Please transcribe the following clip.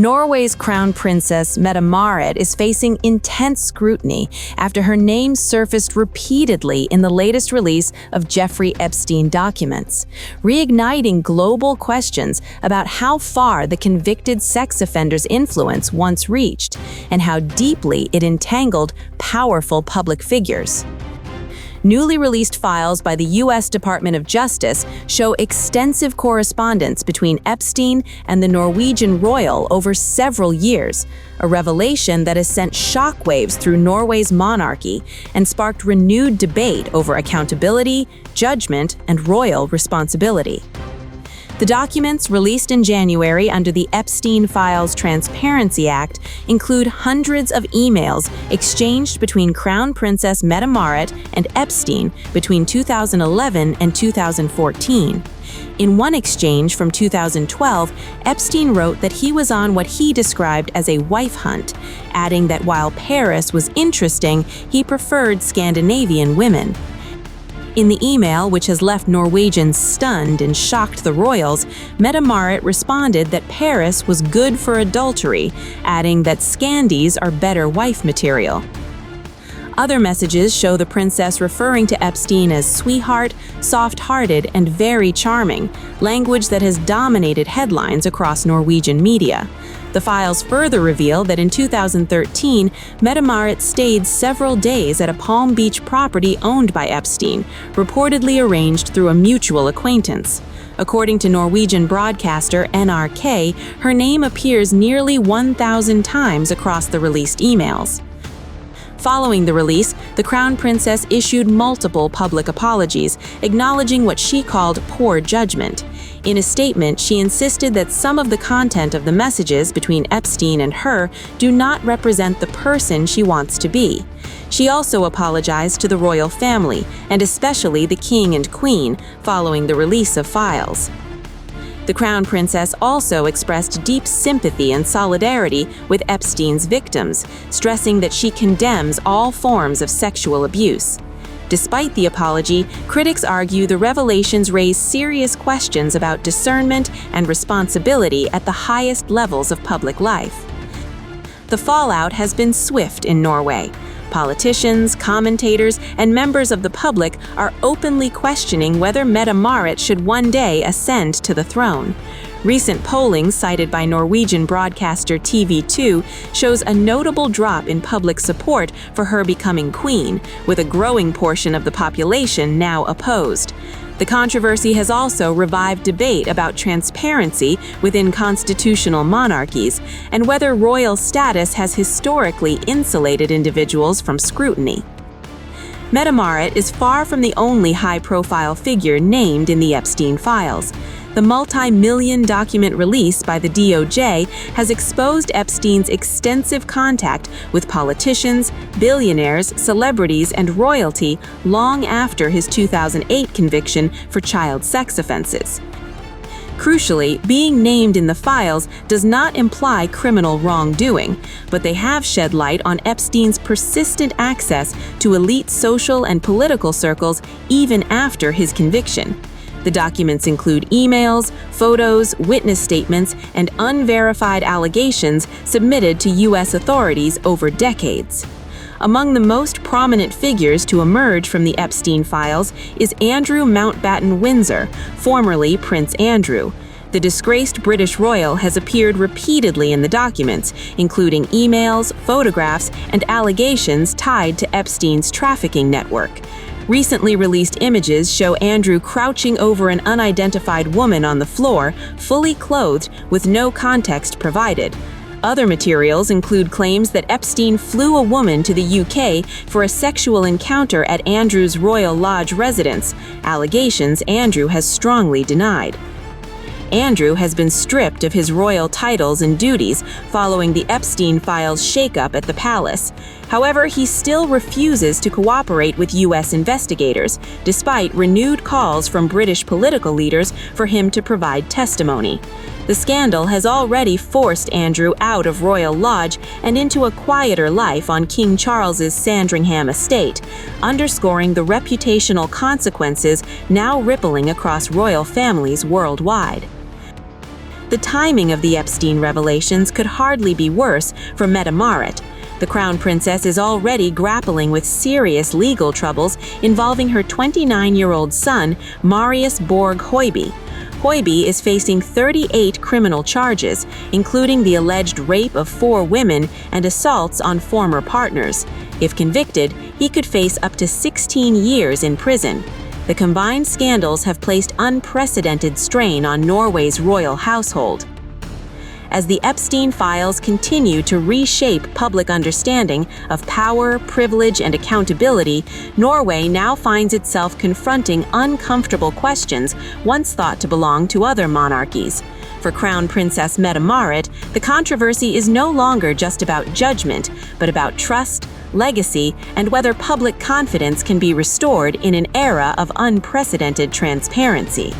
Norway's crown princess Mette-Marit is facing intense scrutiny after her name surfaced repeatedly in the latest release of Jeffrey Epstein documents, reigniting global questions about how far the convicted sex offender's influence once reached and how deeply it entangled powerful public figures. Newly released files by the U.S. Department of Justice show extensive correspondence between Epstein and the Norwegian royal over several years, a revelation that has sent shockwaves through Norway's monarchy and sparked renewed debate over accountability, judgment, and royal responsibility. The documents, released in January under the Epstein Files Transparency Act, include hundreds of emails exchanged between Crown Princess Mette-Marit and Epstein between 2011 and 2014. In one exchange from 2012, Epstein wrote that he was on what he described as a wife hunt, adding that while Paris was interesting, he preferred Scandinavian women. In the email, which has left Norwegians stunned and shocked the royals, Mette-Marit responded that Paris was good for adultery, adding that Scandies are better wife material. Other messages show the princess referring to Epstein as sweetheart, soft-hearted, and very charming, language that has dominated headlines across Norwegian media. The files further reveal that in 2013, Mette-Marit stayed several days at a Palm Beach property owned by Epstein, reportedly arranged through a mutual acquaintance. According to Norwegian broadcaster NRK, her name appears nearly 1,000 times across the released emails. Following the release, the Crown Princess issued multiple public apologies, acknowledging what she called poor judgment. In a statement, she insisted that some of the content of the messages between Epstein and her do not represent the person she wants to be. She also apologized to the royal family, and especially the king and queen, following the release of files. The Crown Princess also expressed deep sympathy and solidarity with Epstein's victims, stressing that she condemns all forms of sexual abuse. Despite the apology, critics argue the revelations raise serious questions about discernment and responsibility at the highest levels of public life. The fallout has been swift in Norway. Politicians, commentators, and members of the public are openly questioning whether Mette-Marit should one day ascend to the throne. Recent polling cited by Norwegian broadcaster TV2 shows a notable drop in public support for her becoming queen, with a growing portion of the population now opposed. The controversy has also revived debate about transparency within constitutional monarchies and whether royal status has historically insulated individuals from scrutiny. Mette-Marit is far from the only high-profile figure named in the Epstein files. The multi-million document release by the DOJ has exposed Epstein's extensive contact with politicians, billionaires, celebrities, and royalty long after his 2008 conviction for child sex offenses. Crucially, being named in the files does not imply criminal wrongdoing, but they have shed light on Epstein's persistent access to elite social and political circles even after his conviction. The documents include emails, photos, witness statements, and unverified allegations submitted to U.S. authorities over decades. Among the most prominent figures to emerge from the Epstein files is Andrew Mountbatten Windsor, formerly Prince Andrew. The disgraced British royal has appeared repeatedly in the documents, including emails, photographs, and allegations tied to Epstein's trafficking network. Recently released images show Andrew crouching over an unidentified woman on the floor, fully clothed, with no context provided. Other materials include claims that Epstein flew a woman to the UK for a sexual encounter at Andrew's Royal Lodge residence, allegations Andrew has strongly denied. Andrew has been stripped of his royal titles and duties following the Epstein files shakeup at the palace. However, he still refuses to cooperate with U.S. investigators, despite renewed calls from British political leaders for him to provide testimony. The scandal has already forced Andrew out of Royal Lodge and into a quieter life on King Charles's Sandringham estate, underscoring the reputational consequences now rippling across royal families worldwide. The timing of the Epstein revelations could hardly be worse for Mette-Marit. The Crown Princess is already grappling with serious legal troubles involving her 29-year-old son, Marius Borg Høiby. Høiby is facing 38 criminal charges, including the alleged rape of 4 women and assaults on former partners. If convicted, he could face up to 16 years in prison. The combined scandals have placed unprecedented strain on Norway's royal household. As the Epstein files continue to reshape public understanding of power, privilege, and accountability, Norway now finds itself confronting uncomfortable questions once thought to belong to other monarchies. For Crown Princess Mette-Marit, the controversy is no longer just about judgment, but about trust, legacy, and whether public confidence can be restored in an era of unprecedented transparency.